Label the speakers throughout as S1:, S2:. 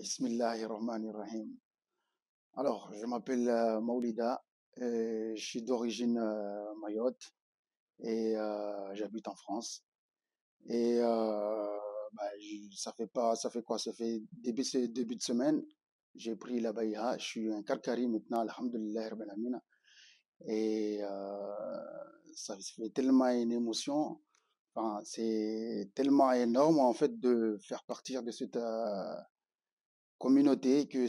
S1: Bismillahirrahmanirrahim. Alors, je m'appelle Maoulida, je suis d'origine Mayotte et j'habite en France. Et bah, ça fait quoi? Ça fait début de semaine, j'ai pris la baïa, je suis un Karkari maintenant, alhamdulillah, rabbil alamin. Et ça fait tellement une émotion, enfin, c'est tellement énorme en fait de faire partir de cette communauté que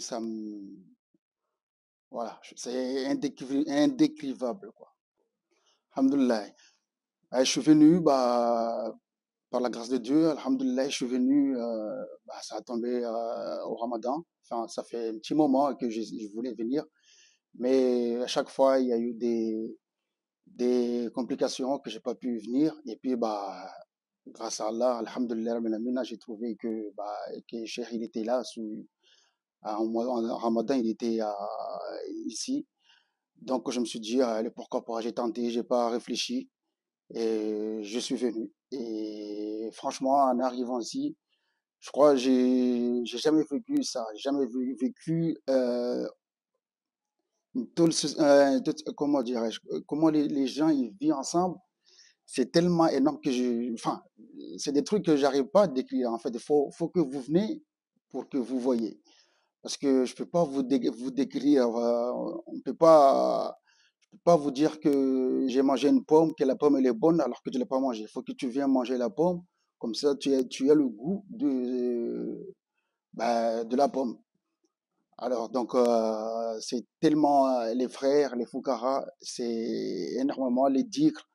S1: voilà, c'est indécrivable, quoi. Alhamdulillah. Je suis venu, bah, par la grâce de Dieu, alhamdulillah, je suis venu, bah, ça a tombé au Ramadan. Enfin, ça fait un petit moment que je voulais venir, mais à chaque fois, il y a eu des complications que j'ai pas pu venir. Et puis, bah, grâce à Allah, alhamdulillah, rabbil alamin, j'ai trouvé que Cheikh, il était là, en Ramadan, il était ici. Donc, je me suis dit, allez, pourquoi pas, j'ai tenté, j'ai pas réfléchi et je suis venu. Et franchement, en arrivant ici, je crois que j'ai jamais vécu ça, j'ai jamais vécu comment dirais-je, comment les gens ils vivent ensemble. C'est tellement énorme enfin, c'est des trucs que j'arrive pas à décrire. En fait, faut que vous venez pour que vous voyez. Parce que je peux pas vous décrire, on peut pas, je peux pas vous dire que j'ai mangé une pomme, que la pomme elle est bonne alors que je l'ai pas mangée. Il faut que tu viennes manger la pomme, comme ça tu as le goût de la pomme. Alors donc c'est tellement les frères, les Foukara, c'est énormément les Dikr.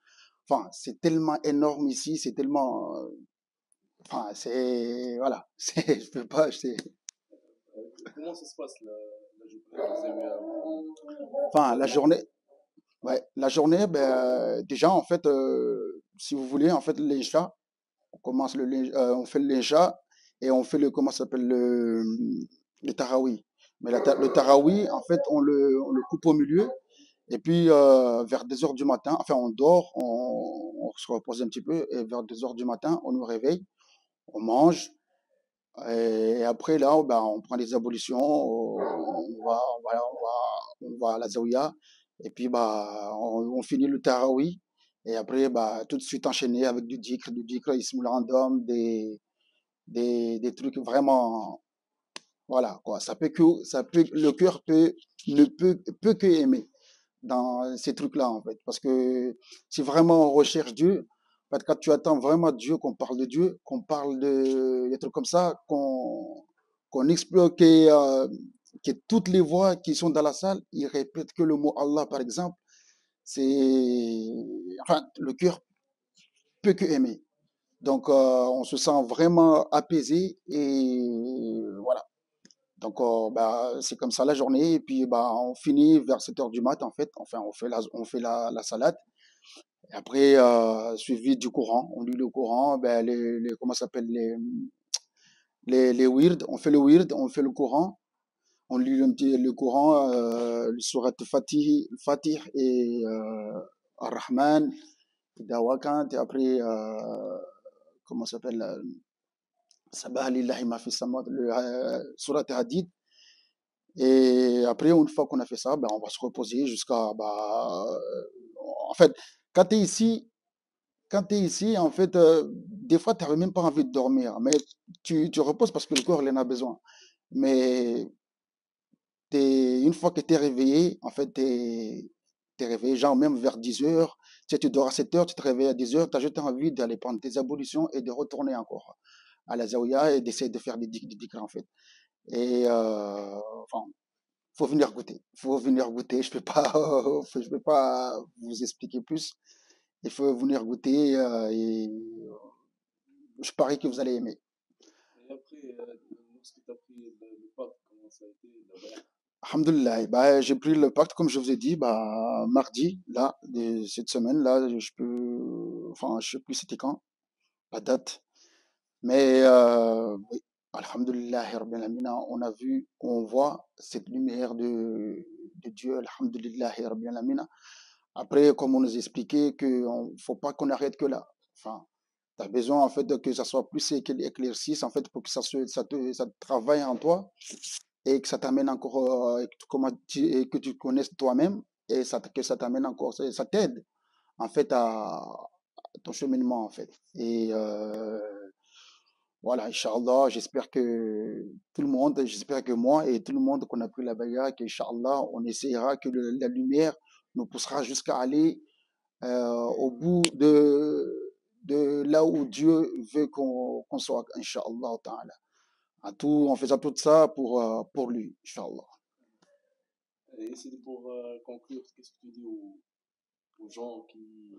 S1: Enfin, c'est tellement énorme ici, c'est tellement, enfin c'est voilà, c'est je peux pas, enfin la journée. Ouais, la journée, ben, déjà, en fait, si vous voulez, en fait, l'Incha, on fait l'Incha et on fait comment ça s'appelle, le Tarawi. Mais le Tarawi, en fait, on le coupe au milieu et puis vers 2 heures du matin, enfin, on dort, on se repose un petit peu et vers 2 heures du matin, on nous réveille, on mange et après, là, ben, on prend les ablutions, on va à la Zawiya, et puis bah, on finit le Tarawi, et après, bah, tout de suite enchaîné avec du dhikr, Ismul Random, des trucs vraiment, voilà, quoi. Le cœur peut que aimer dans ces trucs-là, en fait. Parce que si vraiment on recherche Dieu, en fait, quand tu attends vraiment Dieu, qu'on parle de Dieu, qu'on parle de des trucs comme ça, qu'on explore, que toutes les voix qui sont dans la salle, ils répètent que le mot Allah, par exemple, c'est, enfin, le cœur peut que aimer. Donc, on se sent vraiment apaisé et voilà. Donc, bah, c'est comme ça la journée. Et puis, bah, on finit vers 7 heures du mat, en fait. Enfin, on fait la salade. Et après, suivi du Coran. On lit le Coran. Ben, comment ça s'appelle? Les wird. On fait le wird, on fait le Coran. On lit le Coran, le surat Fatih et Ar-Rahman, Dawakant. Et après, comment ça s'appelle? Sabah lillahi ma fi samawat, le surat Hadid. Et après, une fois qu'on a fait ça, ben, on va se reposer jusqu'à, bah, en fait, quand tu es ici, quand tu es ici, en fait, des fois, tu n'avais même pas envie de dormir, mais tu reposes parce que le corps, il en a besoin. Mais une fois que tu es réveillé, en fait, tu es réveillé, genre même vers 10 heures, tu sais, tu dors à 7 heures, tu te réveilles à 10 heures, tu as juste envie d'aller prendre tes ablutions et de retourner encore à la Zawiya et d'essayer de faire des dhikrs, en fait. Et enfin, faut venir goûter. Faut venir goûter. Je peux pas, je peux pas vous expliquer plus. Il faut venir goûter et je parie que vous allez aimer. Alhamdulillah. Bah, j'ai pris le pacte, comme je vous ai dit, bah, mardi, là, de cette semaine, là, je peux, enfin, je sais plus c'était quand, la date. Mais, oui, Alhamdulillah, Rabbil Alamin, on a vu, on voit cette lumière de Dieu, Alhamdulillah, Rabbil Alamin. Après, comme on nous expliquait qu'il ne faut pas qu'on arrête que là. Enfin, Tu as besoin, en fait, que ça soit plus éclairci, en fait, pour que ça te travaille en toi et que ça t'amène encore, et que tu connaisses toi-même et que ça t'amène encore, ça t'aide, en fait, à ton cheminement, en fait. Et voilà, Inch'Allah, j'espère que moi et tout le monde qu'on a pris la bay'a, qu'Inch'Allah, on essaiera que la lumière nous poussera jusqu'à aller au bout de là où Dieu veut qu'on soit, Inch'Allah ta'ala. En faisant tout ça pour lui, Inch'Allah.
S2: Et c'est pour conclure, qu'est-ce que tu dis aux gens qui,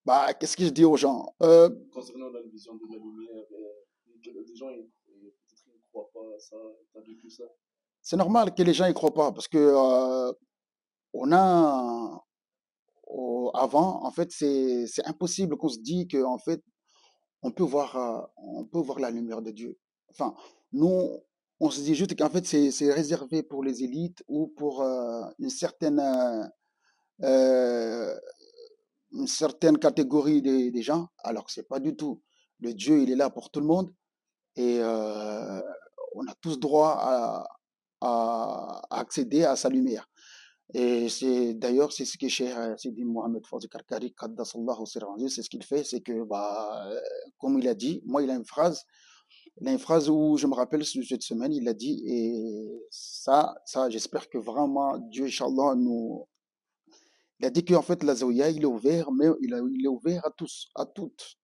S1: Bah, qu'est-ce que je dis aux gens?
S2: concernant la vision de la lumière, les gens, peut-être ils ne croient pas à ça, tu as vécu ça.
S1: C'est normal que les gens y croient pas parce que on a avant, en fait, c'est impossible qu'on se dise que en fait on peut voir la lumière de Dieu. Enfin, nous, on se dit juste qu'en fait c'est réservé pour les élites ou pour euh, une certaine catégorie des gens, alors que c'est pas du tout. Le Dieu, il est là pour tout le monde et on a tous droit à accéder à sa lumière. Et c'est ce que Cheikh Sidi Mohamed Fawzi Karkari, Qaddasallahu sirran, c'est ce qu'il fait, c'est que, comme il a dit, moi, il a une phrase où je me rappelle cette semaine, il a dit, et ça, j'espère que vraiment Dieu, Inch'Allah, il a dit qu'en fait, la Zawiya, il est ouvert, mais il est ouvert à tous, à toutes,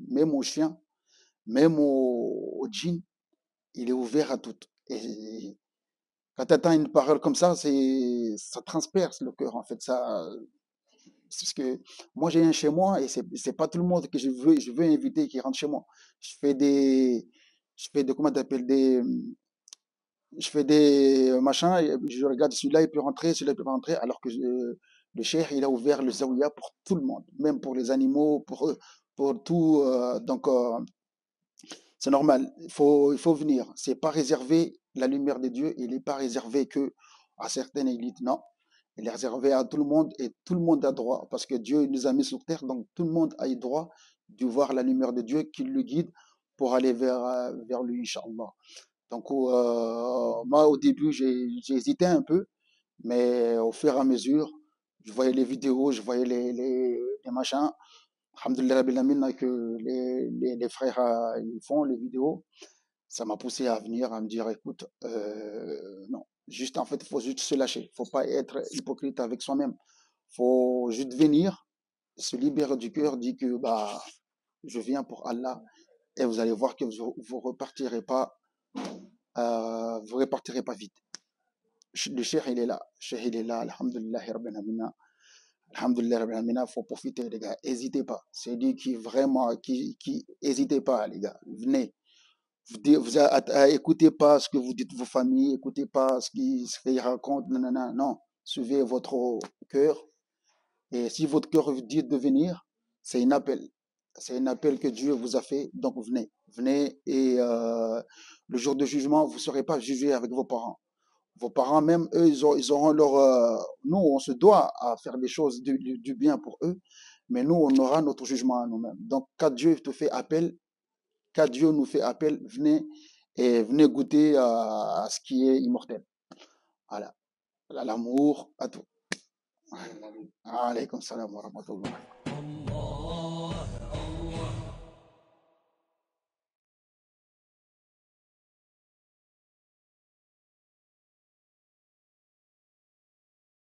S1: même aux chiens, même aux djinns, il est ouvert à toutes. Et quand tu attends une parole comme ça transperce le cœur, en fait. C'est ce que moi, j'ai un chez moi et c'est pas tout le monde que je veux inviter qui rentre chez moi. Je fais des, comment t'appelles, je fais des machins, et je regarde celui-là, il peut rentrer, celui-là, il peut pas rentrer, alors que le cheikh, il a ouvert le zawiya pour tout le monde, même pour les animaux, pour tout. Donc, c'est normal, il faut venir. C'est pas réservé, la lumière de Dieu, il n'est pas réservé que à certaines élites, non. Il est réservé à tout le monde et tout le monde a droit, parce que Dieu nous a mis sur terre, donc tout le monde a eu droit de voir la lumière de Dieu qui le guide pour aller vers lui, Inch'Allah. Donc, moi, au début, j'ai hésité un peu, mais au fur et à mesure, je voyais les vidéos, je voyais les machins. Alhamdulillah Rabbil Alamin, que les frères ils font les vidéos, ça m'a poussé à venir, à me dire, écoute, non, juste en fait, il faut juste se lâcher, faut pas être hypocrite avec soi-même, faut juste venir, se libérer du cœur, dire que je viens pour Allah, et vous allez voir que vous repartirez pas vite. Le cheikh il est là, le cheikh il est là, alhamdulillah Rabbil Alamin. Alhamdulillah, Rabbil Alamin, faut profiter, les gars. N'hésitez pas. C'est dit qui vraiment, qui, hésitez pas, les gars. Venez. Écoutez pas ce que vous dites vos familles, écoutez pas ce qu'ils racontent, non, non, non, non. Suivez votre cœur. Et si votre cœur vous dit de venir, c'est un appel. C'est un appel que Dieu vous a fait. Donc venez. Venez et le jour de jugement, vous ne serez pas jugé avec vos parents. Vos parents, même eux, ils auront leur. Nous, on se doit à faire des choses du bien pour eux, mais nous, on aura notre jugement à nous-mêmes. Donc, quand Dieu te fait appel, quand Dieu nous fait appel, venez et venez goûter à ce qui est immortel. Voilà. À l'amour, à tout. Alaykoum salam wa rahmatullah.